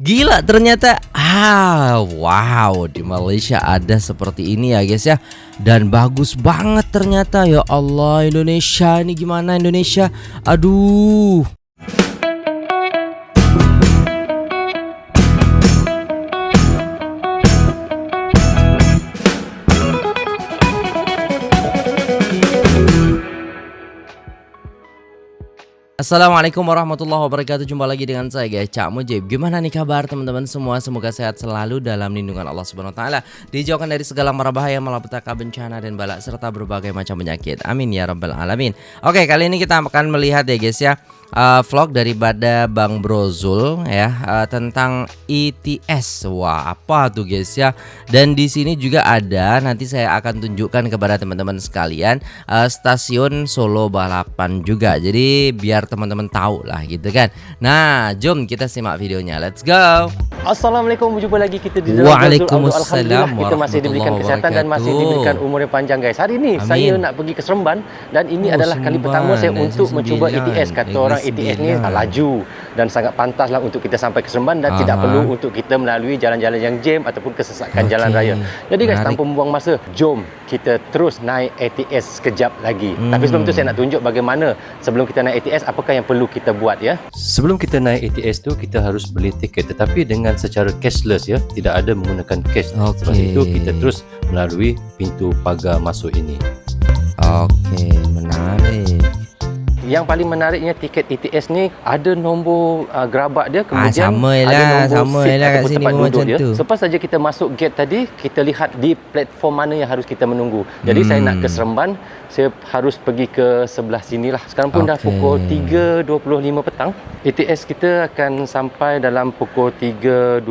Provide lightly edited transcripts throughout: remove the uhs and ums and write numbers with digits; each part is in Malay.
Gila ternyata. Wow, di Malaysia ada seperti ini ya guys ya. Dan bagus banget ternyata. Ya Allah, Indonesia ini gimana Indonesia? Aduh. Assalamualaikum warahmatullahi wabarakatuh. Jumpa lagi dengan saya guys, Cak Mujib. Gimana nih kabar teman-teman semua? Semoga sehat selalu dalam lindungan Allah Subhanahu wa taala, dijauhkan dari segala mara bahaya, malapetaka, bencana dan balak serta berbagai macam penyakit. Amin ya rabbal alamin. Oke, kali ini kita akan melihat ya guys ya, vlog daripada Bang Brozul ya, tentang ETS. Wah, apa tuh guys ya? Dan di sini juga ada, nanti saya akan tunjukkan kepada teman-teman sekalian, stasiun Solo Balapan juga. Jadi biar teman-teman tahu lah gitu kan. Nah, jom kita simak videonya. Let's go. Assalamualaikum, berjumpa lagi kita di dalam Waalaikumsalam. Kita masih diberikan kesihatan dan masih diberikan umur yang panjang guys. Hari ini saya nak pergi ke Seremban dan ini adalah kali pertama saya untuk mencuba ETS. Kata orang ETS ni laju dan sangat pantaslah untuk kita sampai ke Seremban dan tidak perlu untuk kita melalui jalan-jalan yang jam ataupun kesesakan jalan raya. Jadi guys, tanpa membuang masa, jom kita terus naik ETS sekejap lagi. Tapi sebelum tu saya nak tunjuk bagaimana sebelum kita naik ETS, apakah yang perlu kita buat ya. Sebelum kita naik ETS tu, kita harus beli tiket, tetapi dengan secara cashless ya, tidak ada menggunakan cash. Sebab itu kita terus melalui pintu pagar masuk ini. Oke, menarik. Yang paling menariknya tiket ETS ni ada nombor gerabak dia, kemudian ada nombor seat ataupun tempat duduk dia. tu. Selepas saja kita masuk gate tadi, kita lihat di platform mana yang harus kita menunggu. Jadi saya nak ke Seremban, saya harus pergi ke sebelah sinilah. Sekarang pun dah pukul 3.25 petang. ETS kita akan sampai dalam pukul 3.29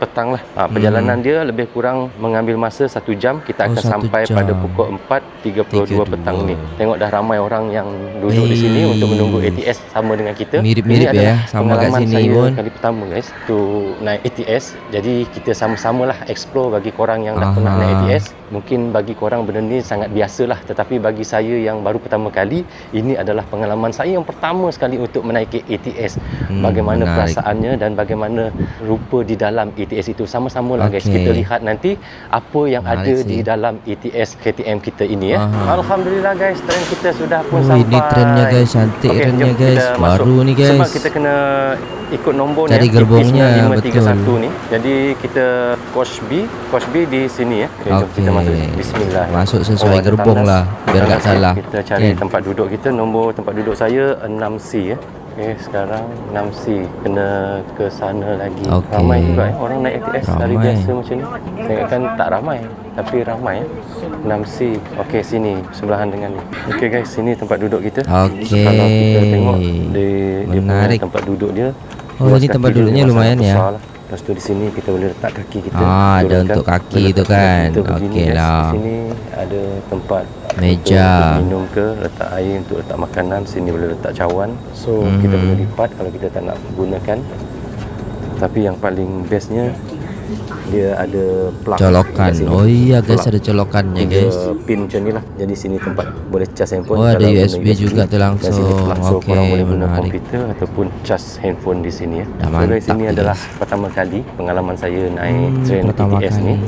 petang lah. Perjalanan dia lebih kurang mengambil masa 1 jam. Kita akan sampai pada pukul 4.32 petang ni. Tengok dah ramai orang yang duduk di sini untuk menunggu ETS sama dengan kita. Mirip-mirip ya, sama kat sini pun. Kali pertama guys tu naik ETS. Jadi kita sama-samalah explore bagi korang yang dah pernah naik ETS. Mungkin bagi korang benda ni sangat biasalah, tetapi bagi saya yang baru pertama kali, ini adalah pengalaman saya yang pertama sekali untuk menaiki ETS. Bagaimana perasaannya dan bagaimana rupa di dalam ETS itu, sama-samalah guys. Kita lihat nanti apa yang ada di dalam ETS KTM kita ini ya. Alhamdulillah guys, tren kita sudah pun sampai. Ini trennya guys, cantik trennya guys. Baru ni guys. Sebab kita kena ikut nombor cari ni, gerbongnya betul. ni. Jadi kita coach B di sini ya. Jom kita masuk. Bismillah. Masuk sesuai gerbong lah, biar tak salah. Kita cari tempat duduk kita. Nombor tempat duduk saya 6C ya. Okey, sekarang 6C, kena ke sana lagi. Ramai juga orang naik ETS hari biasa macam ni. Saya kan tak ramai, tapi ramai ya. 6C. Okey, sini sebelahan dengan ni. Okey guys, sini tempat duduk kita. Kalau kita tengok dia punya tempat duduk dia. Jadi tempat duduknya lumayan ya. Lepas tu di sini kita boleh letak kaki kita. Ada untuk kaki tu kan. Okey lah. Di sini ada tempat meja untuk minum ke, letak air untuk letak makanan. Sini boleh letak cawan. So kita boleh lipat kalau kita tak nak gunakan. Tapi yang paling bestnya dia ada plug colokan. Oh iya guys, ada colokannya guys. Pin macam ni lah. Jadi sini tempat boleh cas handphone. Ada USB juga tu langsung. So korang boleh guna komputer ataupun cas handphone di sini ya. So dari sini adalah pertama kali pengalaman saya naik train ETS ni.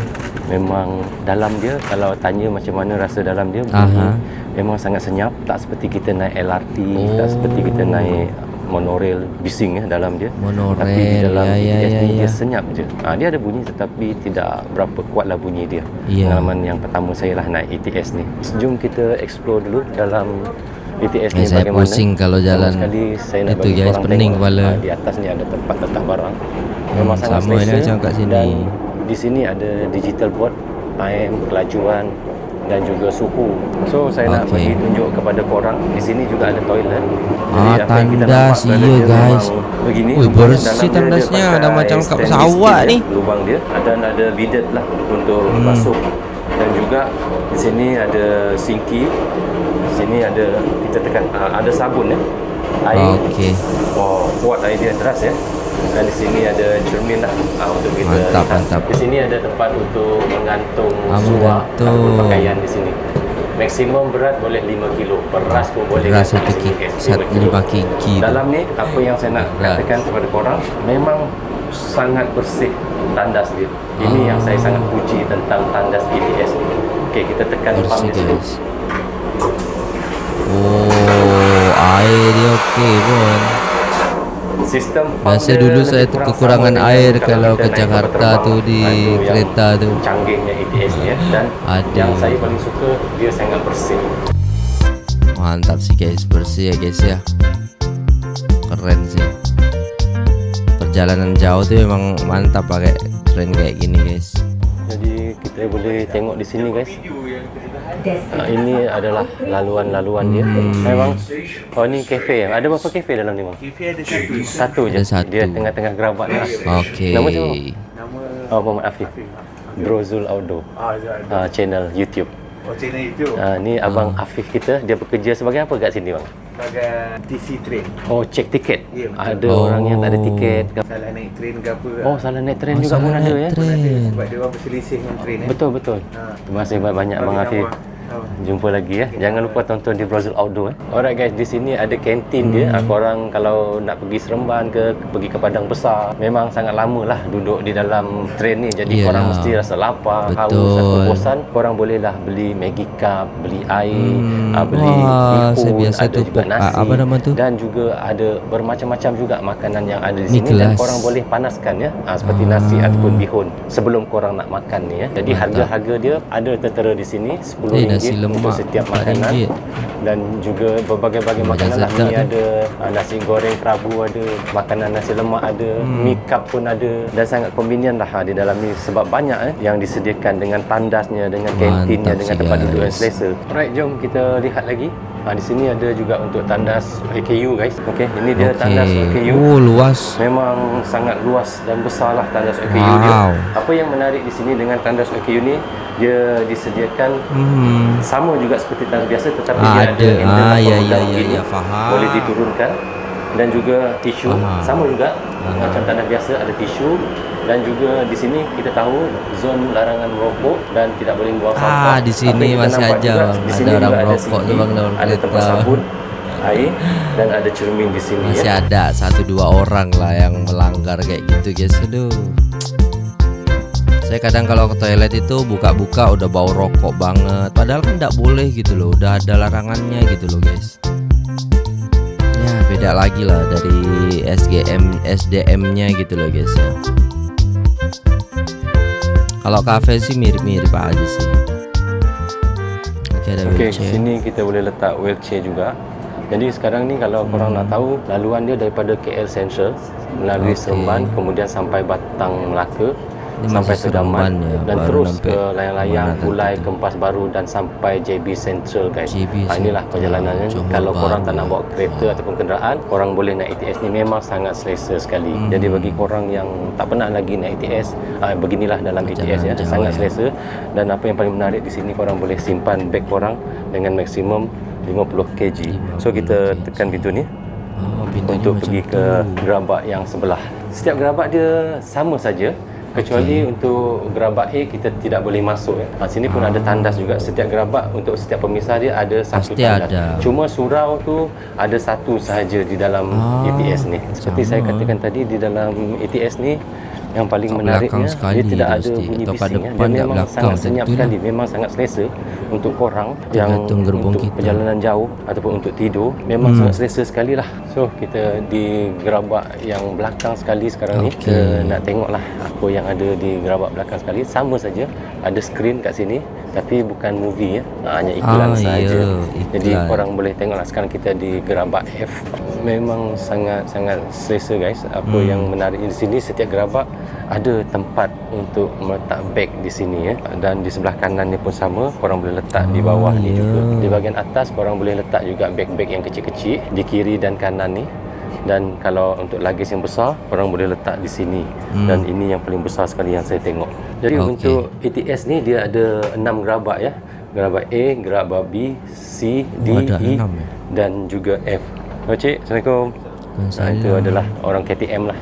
Memang dalam dia, kalau tanya macam mana rasa dalam dia, memang sangat senyap. Tak seperti kita naik LRT, tak seperti kita naik monorail bising ya dalam dia. Tapi di dalam ETS ni dia senyap je. Dia ada bunyi tetapi tidak berapa kuatlah bunyi dia. Pengalaman yang pertama saya lah naik ETS ni. Jom kita explore dulu dalam ETS ni saya bagaimana. Pusing kalau jalan sekali saya nak itu guys, pening kepala. Di atas ni ada tempat letak barang. Memang sangat sama selesa. macam kat sini. Dan di sini ada digital board, time, kelajuan dan juga suhu. So saya nak bagi tunjuk kepada korang, di sini juga ada toilet. Jadi apa yang kita nampak iya guys. Begini. Bersih tandasnya, ada macam kat pesawat ni. Lubang dia ada bidet lah untuk basuh. Dan juga di sini ada sinki. Di sini ada, kita tekan ada sabun ya. Air. Kuat air dia deras ya. Dan di sini ada cermin lah untuk kita. Mantap. Di sini ada tempat untuk menggantung suah atau pakaian di sini. Maksimum berat boleh 5 kilo. Beras pun boleh. Beras 5 kg. Dalam ni apa yang saya nak katakan kepada korang, memang sangat bersih tandas dia. Ini yang saya sangat puji tentang tandas ETS ni. Okey, kita tekan pump Bersih di sini. guys. Oh, air dia okey pun. Sistem pump Biasa dia dulu lebih saya kurang kekurangan sama air dengan kalau kita ke naik Jakarta kapal terbang. tu di Itu yang kereta tu. Canggihnya ETS ni ya. Dan Ada. yang saya paling suka dia sangat bersih. Mantap sih guys, bersih ya guys ya. Keren sih. Perjalanan jauh tuh memang mantap pakai train kayak gini guys. Jadi kita boleh tengok di sini guys. Ini adalah laluan-laluan dia. Memang ni kafe ya. Ada berapa kafe dalam ni bang? Kafe ada satu. Satu je. Ada satu. Dia tengah-tengah gerabat ni lah. Okey. Nama siapa? Nama Oh, Muhammad Afif. Brozul Outdoor. ada. Channel YouTube. Channel itu Ni abang Afif kita. Dia bekerja sebagai apa kat sini bang? sebagai TC train. Oh, cek tiket. Ya, betul. Ada orang yang tak ada tiket. Salah naik train ke apa. Oh, salah naik train Oh, juga pun salah ada naik ya. train. Sebab dia orang berselisih dengan train Betul betul. Terima kasih banyak abang Afif. Jumpa lagi ya. Jangan lupa tonton di Brozul Outdoor. Alright guys, di sini ada kantin dia. Korang kalau nak pergi Seremban ke pergi ke Padang Besar, memang sangat lama lah duduk di dalam train ni. Jadi Iyalah. korang mesti rasa lapar, haus Betul. atau bosan. Korang bolehlah beli Maggi Cup, beli air, beli Wah, saya bihun, biasa ada tu juga nasi. apa nama tu? Dan juga ada bermacam-macam juga makanan yang ada di Ni sini dan kelas. korang boleh panaskan ya. Seperti nasi ataupun bihun sebelum korang nak makan ni ya. Jadi Mantap. harga-harga dia ada tertera di sini RM10 nasi untuk lemak setiap RM4. makanan dan juga berbagai-bagai Macam makanan lah. sedap Mi tu. ada, nasi goreng kerabu ada, makanan nasi lemak ada, mi cup pun ada dan sangat convenient lah di dalam ni sebab banyak yang disediakan dengan tandasnya, dengan kantinnya, Mantap dengan sih, tempat duduk yang guys. selesa. Alright, jom kita lihat lagi. Di sini ada juga untuk tandas AKU guys. Okey, ini dia tandas AKU. Oh, luas. Memang sangat luas dan besarlah tandas AKU Wow. dia. Apa yang menarik di sini dengan tandas AKU ni, dia disediakan sama juga seperti tandas biasa tetapi dia ada Ada. internal Ya, pemegang ya, gini. ya, faham. Boleh diturunkan dan juga tisu Faham. sama juga macam tandas biasa ada tisu dan juga di sini kita tahu zon larangan merokok dan tidak boleh buang sampah. Di sini Apa yang kita masih nampak aja juga, bang. di Ada sini orang juga ada merokok sini, tu bang dalam ada tempat kereta. sabun, air dan ada cermin di sini Masih ya. ada 1-2 orang lah yang melanggar kayak gitu guys. Aduh. Saya kadang kalau ke toilet itu buka-buka udah bau rokok banget. Padahal kan tidak boleh gitu loh. Udah ada larangannya gitu loh guys. Ya beda lagi lah dari SDM-nya gitu loh guys ya. Kalau kafe sih mirip-mirip aja sih. Oke, ada Okey, wheelchair. sini kita boleh letak wheelchair juga. Jadi sekarang ni kalau korang nak tahu, laluan dia daripada KL Central melalui Seremban, kemudian sampai Batang Melaka, Ini sampai masih Seremban Sedaman ya, dan baru terus sampai ke layang-layang, mana Bulai, tadi tu. Kempas Baru dan sampai JB Central guys. JB Inilah Central, perjalanannya. Johor Kalau korang tak Bahru. nak bawa kereta ataupun kenderaan, korang boleh naik ETS ni, memang sangat selesa sekali. Jadi bagi korang yang tak pernah lagi naik ETS, beginilah dalam ETS ya, jauh sangat ya. selesa. Dan apa yang paling menarik di sini, korang boleh simpan beg korang dengan maksimum 50 kg. So kita tekan pintu ni Oh, pintunya untuk macam pergi tu. ke gerabak yang sebelah. Setiap gerabak dia sama saja kecuali untuk gerabak A kita tidak boleh masuk ya. Sini pun ada tandas juga. Setiap gerabak untuk setiap pemisah dia ada satu Pasti tandas. ada. Cuma surau tu ada satu sahaja di dalam ETS ni. Seperti saya katakan tadi, di dalam ETS ni yang paling Kat menariknya belakang sekali dia tidak dia ada mesti. bunyi Atau kat bising ya. depan Dia kat memang belakang sangat macam senyap tu sekali, lah. memang sangat selesa untuk korang yang Tergantung gerbong untuk kita. perjalanan jauh ataupun untuk tidur, memang sangat selesa sekali lah. So kita di gerabak yang belakang sekali sekarang ni. Okey. Kita nak tengoklah apa yang ada di gerabak belakang sekali. Sama saja, ada skrin kat sini tapi bukan movie ya, hanya iklan saja. ya, Jadi iklan. korang boleh tengoklah. Sekarang kita di gerabak F. Memang sangat-sangat selesa guys. Apa yang menarik di sini, setiap gerabak ada tempat untuk meletak beg di sini ya. Dan di sebelah kanan ni pun sama, korang boleh letak di bawah ni ya. juga. Di bahagian atas korang boleh letak juga beg-beg yang kecil-kecil di kiri dan kanan ni. Dan kalau untuk luggage yang besar, korang boleh letak di sini. Dan ini yang paling besar sekali yang saya tengok. Jadi Okey. untuk ETS ni dia ada 6 gerabak ya. Gerabak A, gerabak B, C, D, ada E 6 ya? dan juga F. Cik, Assalamualaikum. Itu adalah orang KTM lah.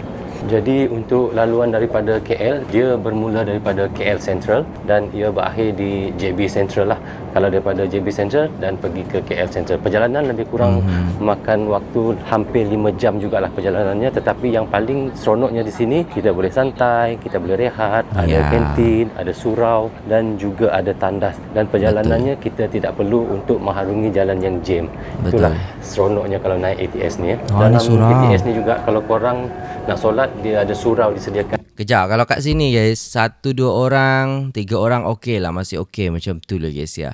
Jadi untuk laluan daripada KL, dia bermula daripada KL Central dan ia berakhir di JB Central lah. kalau daripada JB Central dan pergi ke KL Central. Perjalanan lebih kurang makan waktu hampir 5 jam jugalah perjalanannya, tetapi yang paling seronoknya di sini kita boleh santai, kita boleh rehat, ada kantin, ada surau dan juga ada tandas, dan perjalanannya kita tidak perlu untuk mengharungi jalan yang jam. Itulah seronoknya kalau naik ATS ni. Dalam ATS ni juga kalau korang nak solat, dia ada surau disediakan. Kejap, kalau kat sini guys, 1, 2 orang, 3 orang okey lah, masih okey macam tu lah guys ya.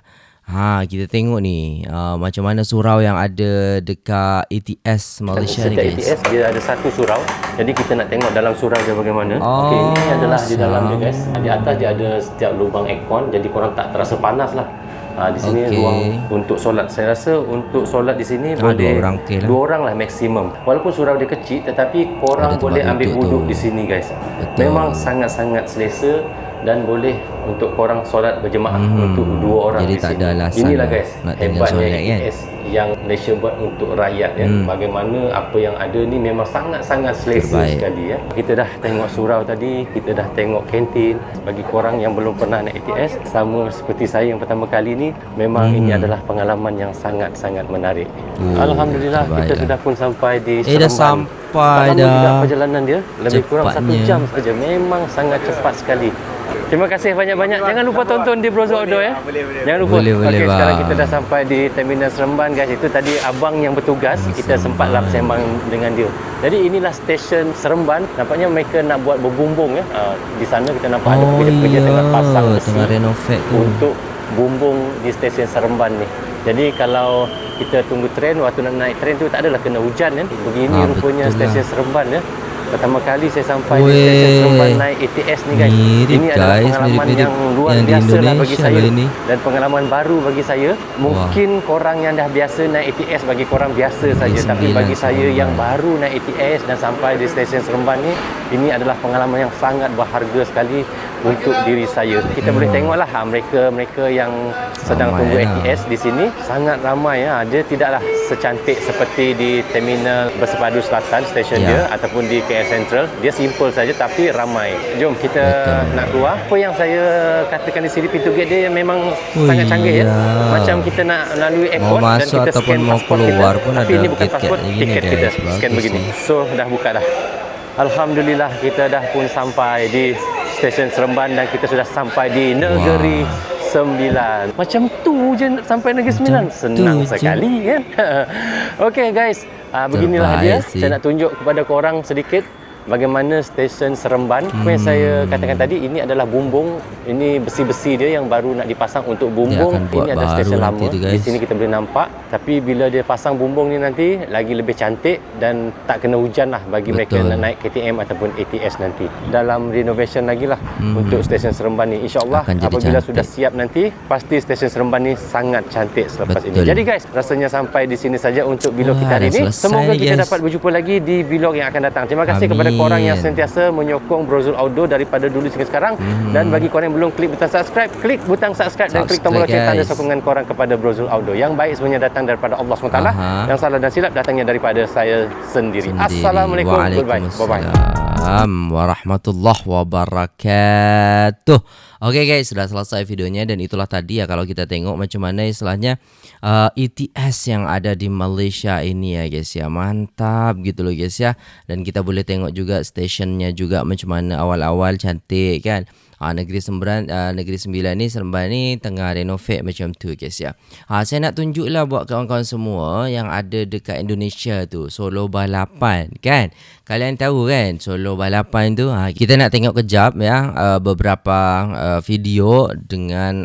Kita tengok ni macam mana surau yang ada dekat ATS Malaysia ni guys. ATS dia ada satu surau. Jadi kita nak tengok dalam surau dia bagaimana. Okey, ini adalah di dalam dia guys. Di atas dia ada setiap lubang aircon, jadi korang tak terasa panas lah. Di sini ruang untuk solat. Saya rasa untuk solat di sini boleh 2 orang lah maksimum. Walaupun surau dia kecil, tetapi korang boleh ambil wuduk di sini guys. Memang sangat-sangat selesa dan boleh untuk korang solat berjemaah untuk 2 orang jadi di sini. Tak ada alasan inilah guys hebatnya solat, ATS yang Malaysia buat untuk rakyat ya. Bagaimana apa yang ada ni memang sangat-sangat selesa sekali ya. Kita dah tengok surau tadi, kita dah tengok kantin. Bagi korang yang belum pernah naik ATS, sama seperti saya yang pertama kali ni, memang ini adalah pengalaman yang sangat-sangat menarik. Alhamdulillah kita sudah pun sampai di Seremban. Dah sampai dah. Juga perjalanan dia lebih kurang 1 jam saja. Memang sangat cepat sekali. Terima kasih banyak-banyak. Jangan lupa tonton di Browser Outdoor ya. Jangan lupa. Okey, sekarang kita dah sampai di Terminal Seremban guys. Itu tadi abang yang bertugas. Kita sempatlah sembang dengan dia. Jadi inilah stesen Seremban. Nampaknya mereka nak buat berbumbung ya. Di sana kita nampak ada pekerja-pekerja tengah pasang besi untuk bumbung di stesen Seremban ni. Jadi kalau kita tunggu tren, waktu nak naik tren tu tak adalah kena hujan kan. Begini rupanya stesen Seremban ya. Pertama kali saya sampai di stesen Seremban naik ATS ni guys. Ini adalah pengalaman yang luar biasa lah bagi saya dan pengalaman baru bagi saya. Mungkin korang yang dah biasa naik ATS bagi korang biasa saja, tapi bagi saya yang baru naik ATS dan sampai di stesen Seremban ni, ini adalah pengalaman yang sangat berharga sekali untuk diri saya. Kita boleh tengoklah mereka yang sedang tunggu ATS di sini sangat ramai ya. Dia tidaklah secantik seperti di Terminal Bersepadu Selatan stesen dia ataupun di KL Central. Dia simple saja tapi ramai. Jom kita nak keluar. Apa yang saya katakan di sini, pintu gate dia memang sangat canggih ya. Macam kita nak lalui airport dan kita scan pasport kita. Tapi ini bukan pasport, tiket kita scan begini. So dah buka dah. Alhamdulillah kita dah pun sampai di stesen Seremban dan kita sudah sampai di Negeri Sembilan. Macam tu je sampai Negeri Sembilan. Senang sekali kan. Okey guys, beginilah dia. Saya nak tunjuk kepada korang sedikit bagaimana stesen Seremban. Apa yang saya katakan tadi, ini adalah bumbung. Ini besi-besi dia yang baru nak dipasang untuk bumbung. Ini ada stesen lama. Di sini kita boleh nampak. Tapi bila dia pasang bumbung ni nanti lagi lebih cantik dan tak kena hujan lah bagi mereka yang nak naik KTM ataupun ATS nanti. Dalam renovation lagi lah untuk stesen Seremban ni. InsyaAllah apabila sudah siap nanti, pasti stesen Seremban ni sangat cantik selepas ini. Jadi guys, rasanya sampai di sini saja untuk vlog kita hari ini. Semoga kita dapat berjumpa lagi di vlog yang akan datang. Terima kasih kepada korang yang sentiasa menyokong Browser Outdoor daripada dulu hingga sekarang. Dan bagi korang yang belum klik butang subscribe, klik butang subscribe dan klik tombol lonceng tanda sokongan korang kepada Browser Outdoor. Yang baik semuanya datang daripada Allah SWT. Yang salah dan silap datangnya daripada saya sendiri. Assalamualaikum. Goodbye. Bye-bye. Warahmatullahi wabarakatuh. Okey guys, sudah selesai videonya dan itulah tadi ya, kalau kita tengok macam mana istilahnya ETS yang ada di Malaysia ini ya guys ya. Mantap gitu loh guys ya. Dan kita boleh tengok juga stationnya juga macam mana awal-awal cantik kan. Negeri Sembilan ni, Seremban ni tengah renovate macam tu guys ya. Saya nak tunjuklah buat kawan-kawan semua yang ada dekat Indonesia tu, solo balapan kan. Kalian tahu kan solo balapan tu, kita nak tengok kejap ya beberapa video dengan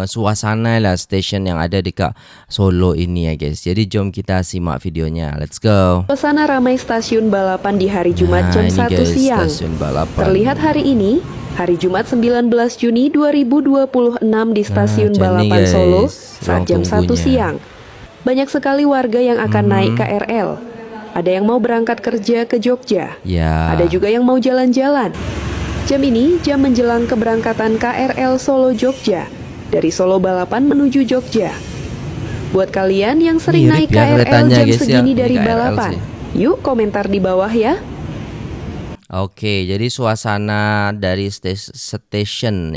suasana lah stesen yang ada dekat Solo ini ya guys. Jadi jom kita simak videonya. Let's go. Suasana ramai stasiun balapan di hari Jumat jam 1 siang. Terlihat hari ini, hari Jumat 19 Juni 2026 di stasiun balapan Solo saat jam 1 siang. Banyak sekali warga yang akan naik KRL. Ada yang mau berangkat kerja ke Jogja. Ada juga yang mau jalan-jalan. Jam ini jam menjelang keberangkatan KRL Solo Jogja dari Solo Balapan menuju Jogja. Buat kalian yang sering naik KRL jam segini dari balapan, yuk komentar di bawah ya. Oke, jadi suasana dari stasiun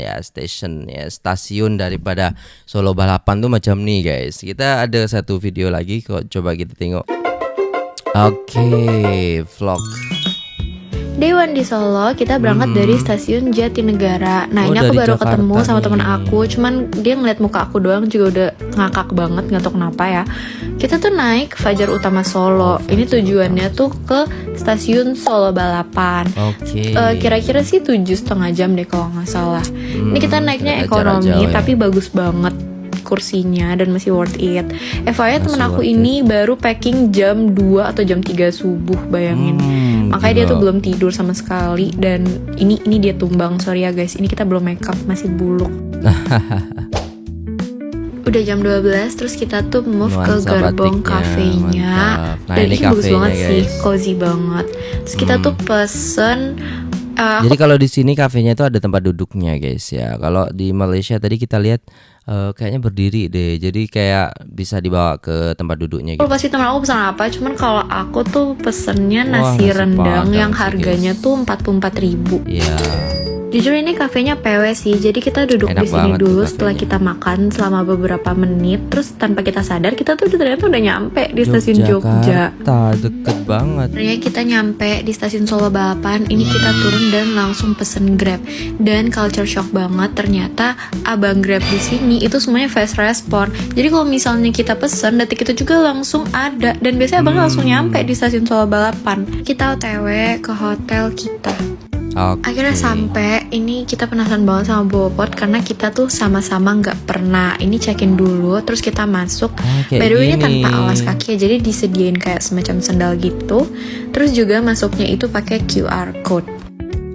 daripada Solo Balapan tuh macam nih guys. Kita ada satu video lagi kok, coba kita tengok. Oke, vlog. Day one di Solo, kita berangkat dari stasiun Jatinegara. Nah, ini aku dari baru Jakarta ketemu sama teman nih. aku. Cuman dia ngeliat muka aku doang juga udah ngakak banget, nggak tahu kenapa ya. Kita tuh naik Fajar Utama Solo. Ini tujuannya tuh ke stasiun Solo Balapan. Oke. Kira-kira sih 7,5 jam deh kalau nggak salah. Ini kita naiknya agak jarak ekonomi, jauh ya. tapi bagus banget kursinya dan masih worth it. FYI temen aku worth ini baru packing jam 2 atau jam 3 subuh, bayangin. Makanya dia gila. tuh belum tidur sama sekali. Dan ini dia tumbang, sorry ya guys, ini kita belum make up, masih buluk. Udah jam 12, terus kita tuh move ke Nuansa gerbong batiknya, kafenya. mantap. Nah, Dan ini ini bagus kafenya, banget sih, guys. cozy banget. Terus kita tuh pesen Jadi kalau di sini kafenya itu ada tempat duduknya guys ya. Kalau di Malaysia tadi kita lihat kayaknya berdiri deh. Jadi kayak bisa dibawa ke tempat duduknya aku gitu. pasti temen aku pesan apa, cuman kalau aku tuh pesennya Wah, nasi nasi rendang Padang yang sih, harganya guys. tuh 44.000. Iya. Jujur ini kafenya PW sih, jadi kita duduk Enak di sini banget dulu tuh setelah kafenya. kita makan selama beberapa menit, terus tanpa kita sadar kita tuh ternyata udah nyampe di stasiun Jogja. Yogyakarta, deket banget. Ternyata kita nyampe di stasiun Solo Balapan, ini kita turun dan langsung pesen Grab. Dan culture shock banget, ternyata abang Grab di sini itu semuanya fast respon. Jadi kalau misalnya kita pesen, detik itu juga langsung ada. Dan biasanya abang langsung nyampe di stasiun Solo Balapan. Kita OTW ke hotel kita. Oke. Akhirnya sampai, ini kita penasaran banget sama Bobot karena kita tuh sama-sama nggak pernah. Ini check-in dulu, terus kita masuk. kayak By the way ini gini. tanpa alas kaki ya, jadi disediain kayak semacam sendal gitu. Terus juga masuknya itu pakai QR code.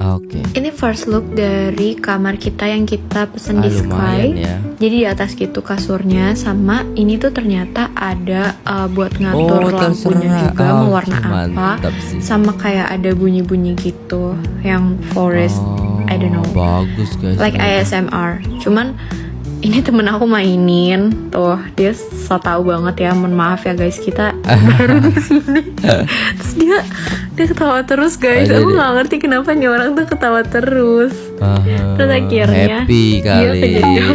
Oke. Ini first look dari kamar kita yang kita pesen di Lumayan Sky. ya. Jadi di atas gitu kasurnya, sama ini tuh ternyata ada buat ngatur lampunya juga mau warna apa. Mantap sih. Sama kayak ada bunyi-bunyi gitu yang forest, I don't know. Bagus guys. Like ASMR. Cuman ini temen aku mainin tuh, dia so tau banget ya, mohon maaf ya guys, kita baru di sini. Terus dia ketawa terus guys. Oh, Aku jadi- nggak ngerti kenapa nih orang tuh ketawa terus. Terus akhirnya happy dia kali. kejadian.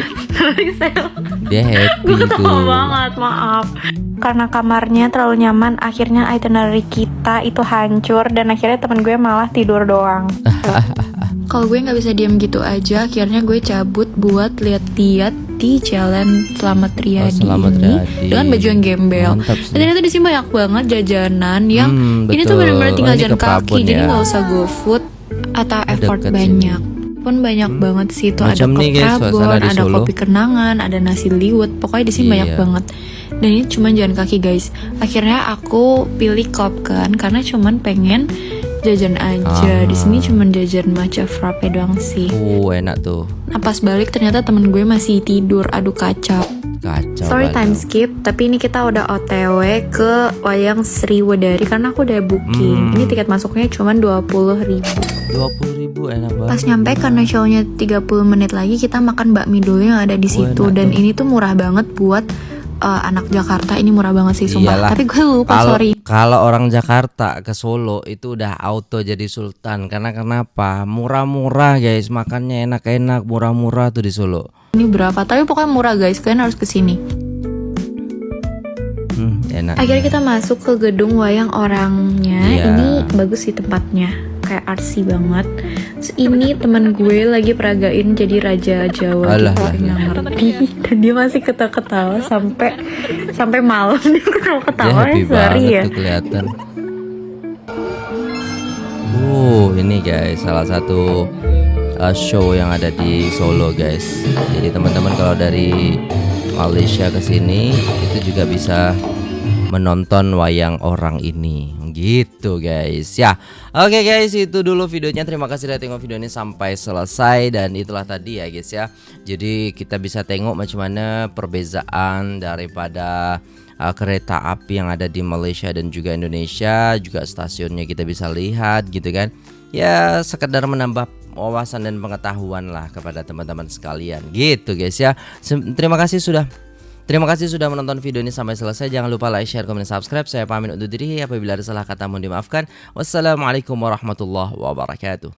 Saya Dia happy gue ketawa tuh. banget, maaf. Karena kamarnya terlalu nyaman, akhirnya itinerary kita itu hancur dan akhirnya temen gue malah tidur doang. Kalau gue nggak bisa diam gitu aja, akhirnya gue cabut buat lihat-lihat di Jalan Slamet Riyadi Slamet ini Riyadi. dengan baju yang gembel. Mantap sih. Dan ternyata di sini banyak banget jajanan yang ini tuh betul. benar-benar tinggal Oh, ini jalan ke Prabon kaki, jadi ya. nggak usah go food atau effort Deket banyak. Pun banyak banget sih, tuh ada Macam nih, kop guys, suasana Prabon, di ada Solo. kopi kenangan, ada nasi liwet, pokoknya di sini Iya. banyak banget. Dan ini cuma jalan kaki guys. Akhirnya aku pilih kop kan, karena cuman pengen jajan aja. Di sini cuman jajan matcha frappe doang sih. Enak tuh. Nah pas balik ternyata temen gue masih tidur, aduh kacau. Kacau. Sorry banget. time skip, tapi ini kita udah OTW ke Wayang Sriwedari karena aku udah booking. Ini tiket masuknya cuman 20.000. 20.000 enak banget. Pas nyampe karena show-nya 30 menit lagi, kita makan bakmi dulu yang ada di situ. enak Dan tuh. ini tuh murah banget buat anak Jakarta, ini murah banget sih sumpah. Iyalah. Tapi gue lupa, sorry. Kalau orang Jakarta ke Solo itu udah auto jadi sultan. Karena kenapa? Murah-murah guys, makannya enak-enak, murah-murah tuh di Solo. Ini berapa? Tapi pokoknya murah guys, kalian harus kesini. Enak. Akhirnya kita masuk ke gedung wayang orangnya. Iya. Ini bagus sih tempatnya, kayak artsy banget. Terus ini teman gue lagi peragain jadi raja Jawa Alah, gitu, lah, nggak ngerti. Dan dia masih ketawa-ketawa sampai malam dia Dia ketawa-ketawa. happy Sorry banget ya. tuh kelihatan. Ini guys salah satu show yang ada di Solo guys. Jadi teman-teman kalau dari Malaysia ke sini itu juga bisa menonton wayang orang ini gitu guys ya. Oke guys, itu dulu videonya. Terima kasih sudah tengok video ini sampai selesai. Dan itulah tadi ya guys ya. Jadi kita bisa tengok macam mana perbezaan daripada kereta api yang ada di Malaysia dan juga Indonesia. Juga stasiunnya kita bisa lihat gitu kan. Ya sekedar menambah wawasan dan pengetahuan lah kepada teman-teman sekalian gitu guys ya. Terima kasih sudah Terima kasih sudah menonton video ini sampai selesai. Jangan lupa like, share, komen, dan subscribe. Saya pamit undur diri. Apabila ada salah kata mohon dimaafkan. Wassalamualaikum warahmatullahi wabarakatuh.